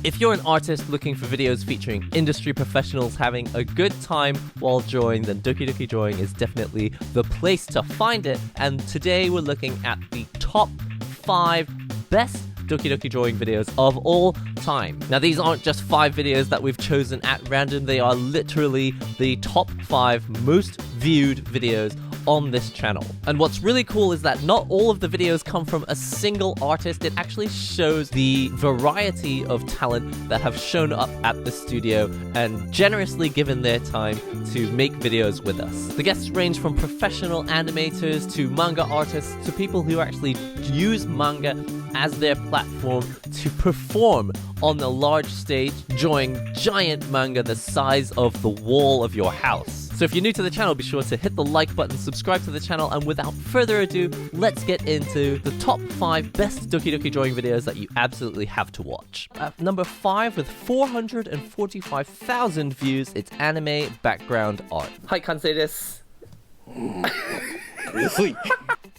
If you're an artist looking for videos featuring industry professionals having a good time while drawing, then Doki Doki Drawing is definitely the place to find it. And today we're looking at the top 5 best Doki Doki Drawing videos of all time. Now, these aren't just 5 videos that we've chosen at random. They are literally the top 5 most viewed videos on this channel. And what's really cool is that not all of the videos come from a single artist. It actually shows the variety of talent that have shown up at the studio and generously given their time to make videos with us. The guests range from professional animators to manga artists to people who actually use manga as their platform to perform on the large stage, drawing giant manga the size of the wall of your house. So if you're new to the channel, be sure to hit the like button, subscribe to the channel, and without further ado, let's get into the top 5 best Doki Doki Drawing videos that you absolutely have to watch. At number 5, with 445,000 views, it's anime background art. Hi, kansei desu.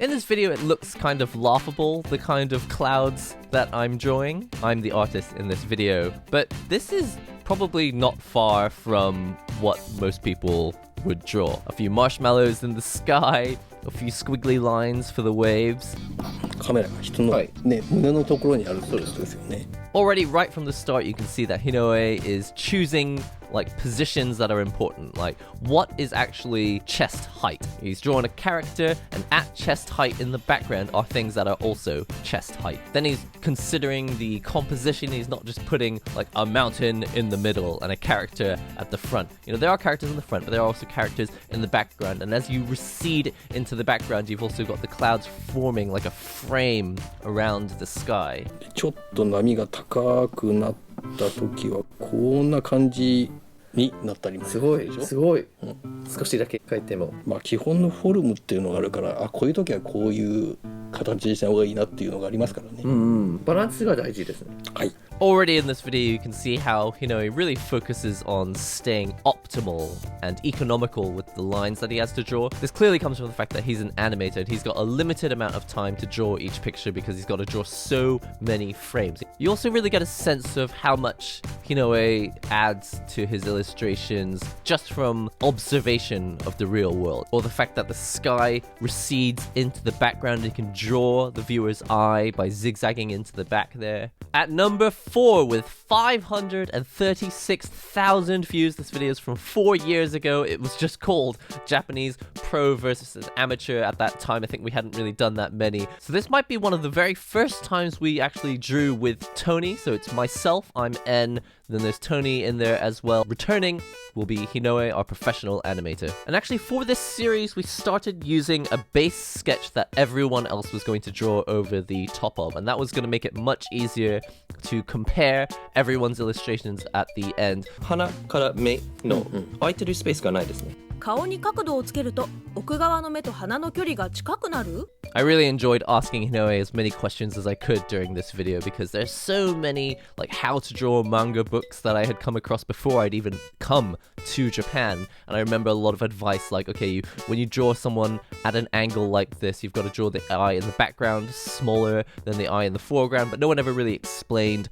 In this video, it looks kind of laughable, the kind of clouds that I'm drawing. I'm the artist in this video, but this is probably not far from what most people would draw. A few marshmallows in the sky, a few squiggly lines for the waves. Already right from the start, you can see that Hinoe is choosing like positions that are important, like what is actually chest height. He's drawn a character, and at chest height in the background are things that are also chest height. Then he's considering the composition. He's not just putting like a mountain in the middle and a character at the front. You know, there are characters in the front, but there are also characters in the background, and as you recede into the background, you've also got the clouds forming like a frame around the sky. ちょっと波が高くなった時はこんな感じになったりもするでしょ。すごい、少しだけ書いても、まあ基本のフォルムっていうのがあるから、あ、こういう時はこういう形にした方がいいなっていうのがありますからね。バランスが大事ですね。はい。Already in this video, you can see how Hinoe really focuses on staying optimal and economical with the lines that he has to draw. This clearly comes from the fact that he's an animator and he's got a limited amount of time to draw each picture because he's got to draw so many frames. You also really get a sense of how much Hinoe adds to his illustrations just from observation of the real world, or the fact that the sky recedes into the background and he can draw the viewer's eye by zigzagging into the back there. At number 4, with 536,000 views, this video is from 4 years ago. It was just called Japanese Pro versus Amateur. At that time, I think we hadn't really done that many. So this might be one of the very first times we actually drew with Tony. So it's myself, I'm N, then there's Tony in there as well. Returning will be Hinoe, our professional animator. And actually for this series, we started using a base sketch that everyone else was going to draw over the top of, and that was going to make it much easier to compare everyone's illustrations at the end. 鼻から目の空いてるスペースがないですね。顔に角度をつけると奥側の目と鼻の距離が近くなる? I really enjoyed asking Hinoe as many questions as I could during this video because there's so many like how to draw manga books that I had come across before I'd even come to Japan. And I remember a lot of advice like, okay, when you draw someone at an angle like this, you've got to draw the eye in the background smaller than the eye in the foreground, but no one ever really explained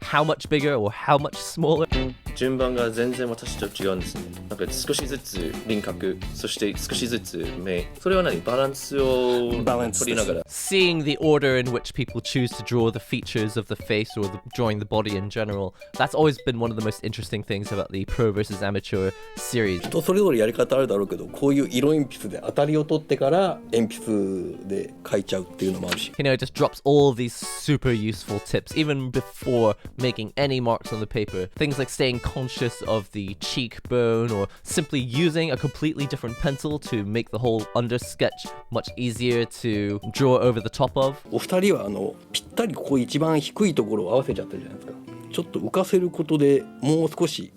how much bigger or how much smaller. 順番が全然私と違うんですね。なんか少しずつ輪郭、そして少しずつ目。それは何？バランスを取りながら。Seeing the order in which people choose to draw the features of the face or drawing the body in general, that's always been one of the most interesting things about the Pro versus Amateur series. 人それぞれやり方あるだろうけど、こういう色鉛筆で当たりを取ってから鉛筆で描いちゃうっていうのもあるし。You know, it just drops all of these super useful tips even before making any marks on the paper. Things like staying conscious of the cheekbone or simply using a completely different pencil to make the whole under sketch much easier to draw over the top of. お二人はぴったりここ一番低いところを合わせちゃったじゃないですか。ちょっと浮かせることでもう少し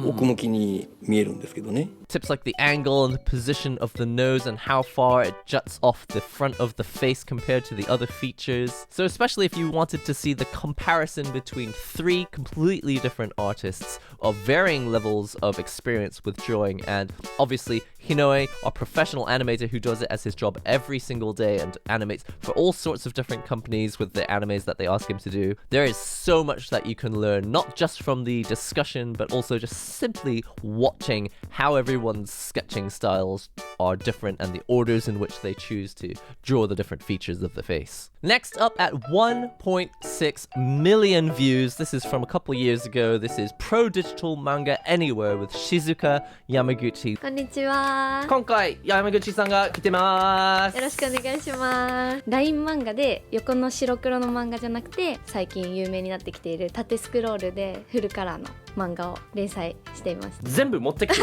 奥向きに見えるんですけどね。Tips like the angle and the position of the nose and how far it juts off the front of the face compared to the other features. So especially if you wanted to see the comparison between 3 completely different artists of varying levels of experience with drawing, and obviously Hinoe, our professional animator who does it as his job every single day and animates for all sorts of different companies with the animes that they ask him to do. There is so much that you can learn, not just from the discussion, but also just simply watching how everyone's sketching styles are different and the orders in which they choose to draw the different features of the face. Next up at 1.6 million views, this is from a couple years ago. This is Pro Digital Manga Anywhere with Shizuka Yamaguchi. こんにちは。今回山口さんが来てます。よろしくお願いします。LINE 漫画で横の白黒の漫画じゃなくて、最近有名になってきている縦スクロールでフルカラーの漫画を連載しています。全部持ってきて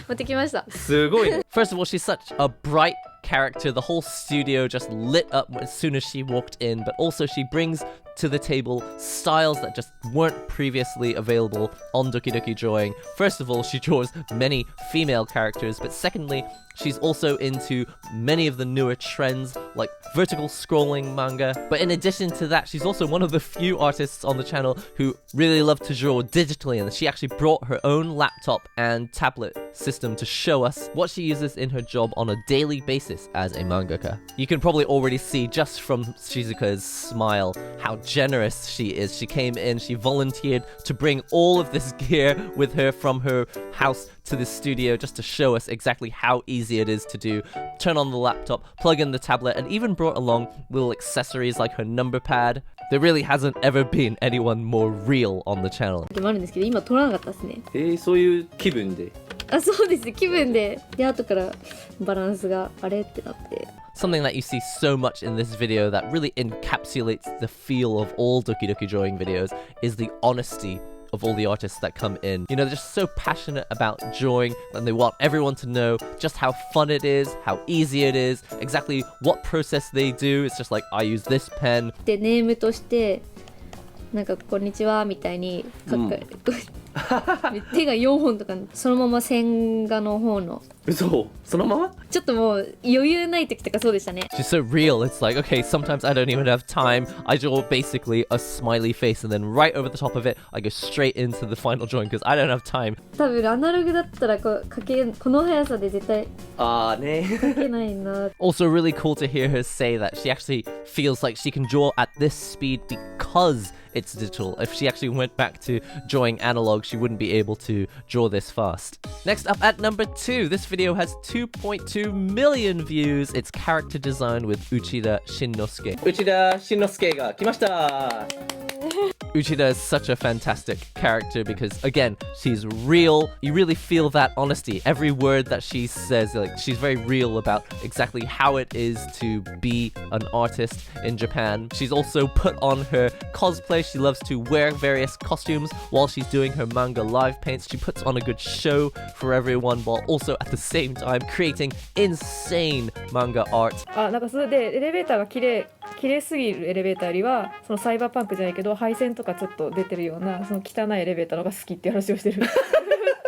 持ってきました。すごいね。First of all, she's such a bright character. The whole studio just lit up as soon as she walked in, but also she brings to the table styles that just weren't previously available on Doki Doki Drawing. First of all, she draws many female characters, but secondly, she's also into many of the newer trends like vertical scrolling manga. But in addition to that, she's also one of the few artists on the channel who really love to draw digitally, and she actually brought her own laptop and tablet system to show us what she uses in her job on a daily basis as a mangaka. You can probably already see just from Shizuka's smile how generous she is. She came in, she volunteered to bring all of this gear with her from her house to the studio just to show us exactly how easy it is to do. Turn on the laptop, plug in the tablet, and even brought along little accessories like her number pad. There really hasn't ever been anyone more real on the channel. でもあるんですけど、今撮らなかったですね。そういう気分で。あ、そうです。気分で。で、後からバランスがあれってなって。Something that you see so much in this video that really encapsulates the feel of all Doki Doki Drawing videos is the honesty of all the artists that come in. You know, they're just so passionate about drawing and they want everyone to know just how fun it is, how easy it is, exactly what process they do. It's just like, I use this pen. で、ネームとしてなんかこんにちはみたいに書く、手が4本とかそのまま線画の方の嘘そのままちょっともう余裕ない時とかそうでしたね。 She's so real. It's like, okay, sometimes I don't even have time. I draw basically a smiley face and then right over the top of it I go straight into the final drawing because I don't have time. 多分アナログだったらこの速さで絶対ね書けないな。 Also really cool to hear her say that she actually feels like she can draw at this speed because it's digital. If she actually went back to drawing analog, she wouldn't be able to draw this fast. Next up at number 2, this video has 2.2 million views. It's character design with Uchida Shinnosuke. 内田慎之介が来ました。 Uchida is such a fantastic character because, again, she's real. You really feel that honesty. Every word that she says, like, she's very real about exactly how it is to be an artist in Japan. She's also put on her cosplay. She loves to wear various costumes while she's doing her manga live paints. She puts on a good show for everyone while also at the same time creating insane manga art. あ、なんかそれでエレベーターが綺麗すぎるエレベーターよりはそのサイバーパンクじゃないけど配線とかちょっと出てるようなその汚いエレベーターのが好きっていう話をしてる。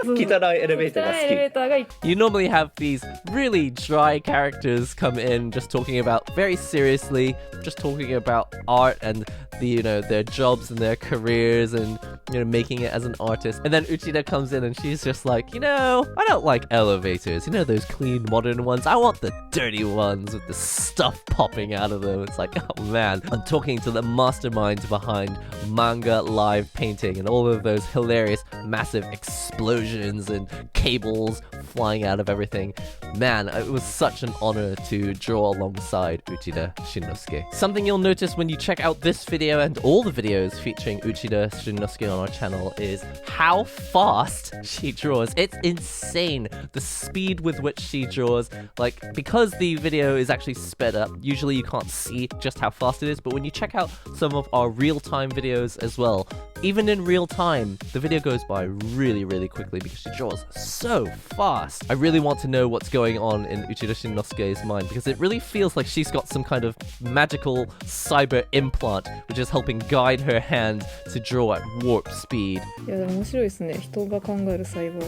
汚いエレベーターが好き。汚いエレベーターが You normally have these really dry characters come in just talking about very seriously, just talking about art and the, you know, their jobs and their careers and, you know, making it as an artist. And then Uchida comes in and she's just like, you know, I don't like elevators. You know, those clean modern ones. I want the dirty ones with the stuff popping out of them. It's like, oh man. I'm talking to the masterminds behind manga live painting and all of those hilarious massive explosions and cables flying out of everything. Man, it was such an honor to draw alongside Uchida Shinnosuke. Something you'll notice when you check out this video and all the videos featuring Uchida Shinnosuke on our channel is how fast she draws. It's insane, the speed with which she draws. Like, because the video is actually sped up, usually you can't see just how fast it is, but when you check out some of our real-time videos as well, even in real time, the video goes by really, really quickly because she draws so fast. I really want to know what's going on in Uchida Shinnosuke's mind because it really feels like she's got some kind of magical cyber implant which is helping guide her hand to draw at warp speed. いやでも面白いですね。人が考える細胞。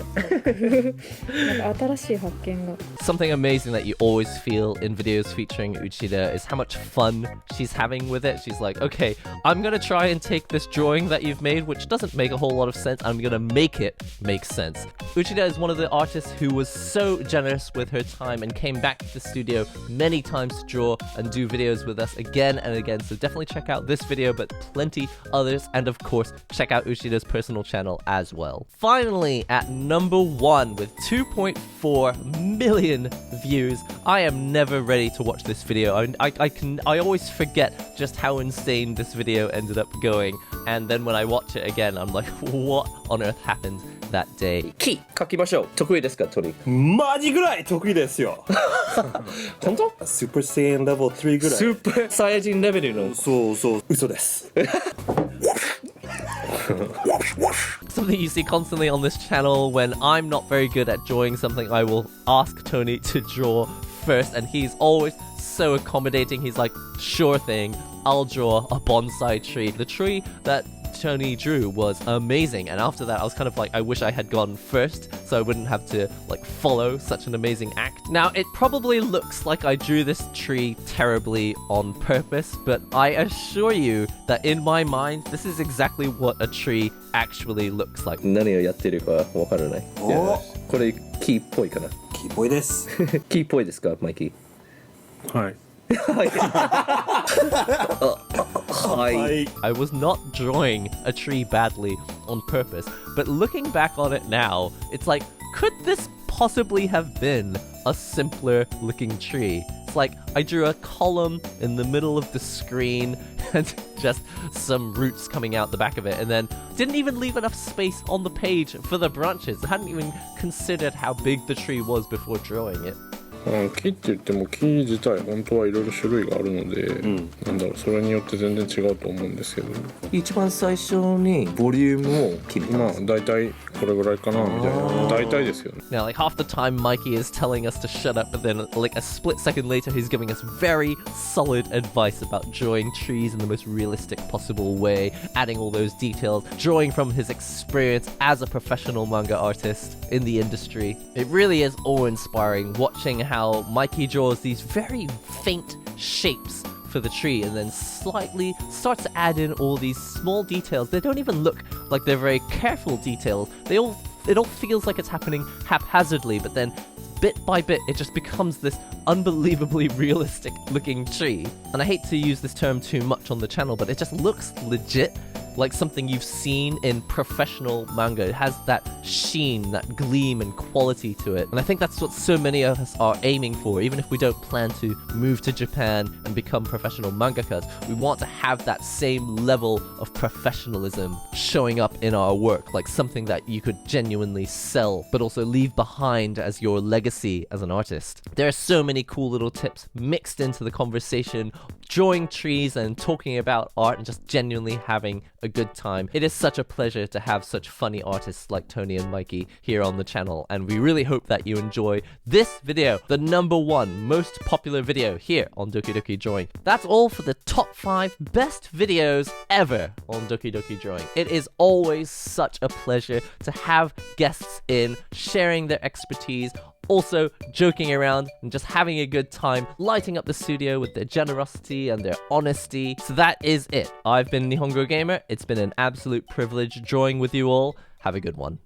なんか新しい発見が。 Something amazing that you always feel in videos featuring Uchida is how much fun she's having with it. She's like, okay, I'm gonna try and take this drawing that you've made, which doesn't make a whole lot of sense. I'm gonna make it make sense. Uchida is one of the artists who was so generous with her time and came back to the studio many times to draw and do videos with us again and again. So definitely check out this video, but plenty others. And of course, check out Uchida's personal channel as well. Finally, at number 1 with 2.4 million views, I am never ready to watch this video. I always forget just how insane this video ended up going. And then when I watch it again, I'm like, what on earth happened that day? 木書きましょう。得意ですか、鳥？マジぐらい得意ですよ。本当？スーパーサイヤ人レベル3ぐらい。スーパーサイヤ人レベルの。そうそう、嘘です。Something you see constantly on this channel. When I'm not very good at drawing something, I will ask Tony to draw first, and he's always so accommodating. He's like, sure thing, I'll draw a bonsai tree. The tree that Tony drew was amazing, and after that I was kind of like, I wish I had gone first so I wouldn't have to like follow such an amazing act. Now it probably looks like I drew this tree terribly on purpose, but I assure you that in my mind this is exactly what a tree actually looks like. 何をやってるかわからない。おこれ木っぽいかな。キーボーイです。木っぽいですか、マイキー？はい。はい。 I was not drawing a tree badly on purpose, but looking back on it now, it's like, could this possibly have been a simpler looking tree? It's like I drew a column in the middle of the screen and just some roots coming out the back of it, and then didn't even leave enough space on the page for the branches. I hadn't even considered how big the tree was before drawing it. 木って言っても木自体本当はいろいろ種類があるので、なんだろう、それによって全然違うと思うんですけど、一番最初にボリュームを決めたんです。大体これぐらいかなみたいな、大体ですよね。 Now, like half the time Mikey is telling us to shut up, but then like a split second later he's giving us very solid advice about drawing trees in the most realistic possible way, adding all those details, drawing from his experience as a professional manga artist in the industry. It really is awe-inspiring watching how Mikey draws these very faint shapes for the tree and then slightly starts to add in all these small details. They don't even look like they're very careful details. It all feels like it's happening haphazardly, but then bit by bit it just becomes this unbelievably realistic looking tree. And I hate to use this term too much on the channel, but it just looks legit, like something you've seen in professional manga. It has that sheen, that gleam and quality to it. And I think that's what so many of us are aiming for. Even if we don't plan to move to Japan and become professional mangakas, we want to have that same level of professionalism showing up in our work, like something that you could genuinely sell, but also leave behind as your legacy as an artist. There are so many cool little tips mixed into the conversation, drawing trees and talking about art and just genuinely having a good time. It is such a pleasure to have such funny artists like Tony and Mikey here on the channel, and we really hope that you enjoy this video, the #1 most popular video here on Doki Doki Drawing. That's all for the top 5 best videos ever on Doki Doki Drawing. It is always such a pleasure to have guests in, sharing their expertise, also joking around and just having a good time, lighting up the studio with their generosity and their honesty. So that is it. I've been Nihongo Gamer. It's been an absolute privilege drawing with you all. Have a good one.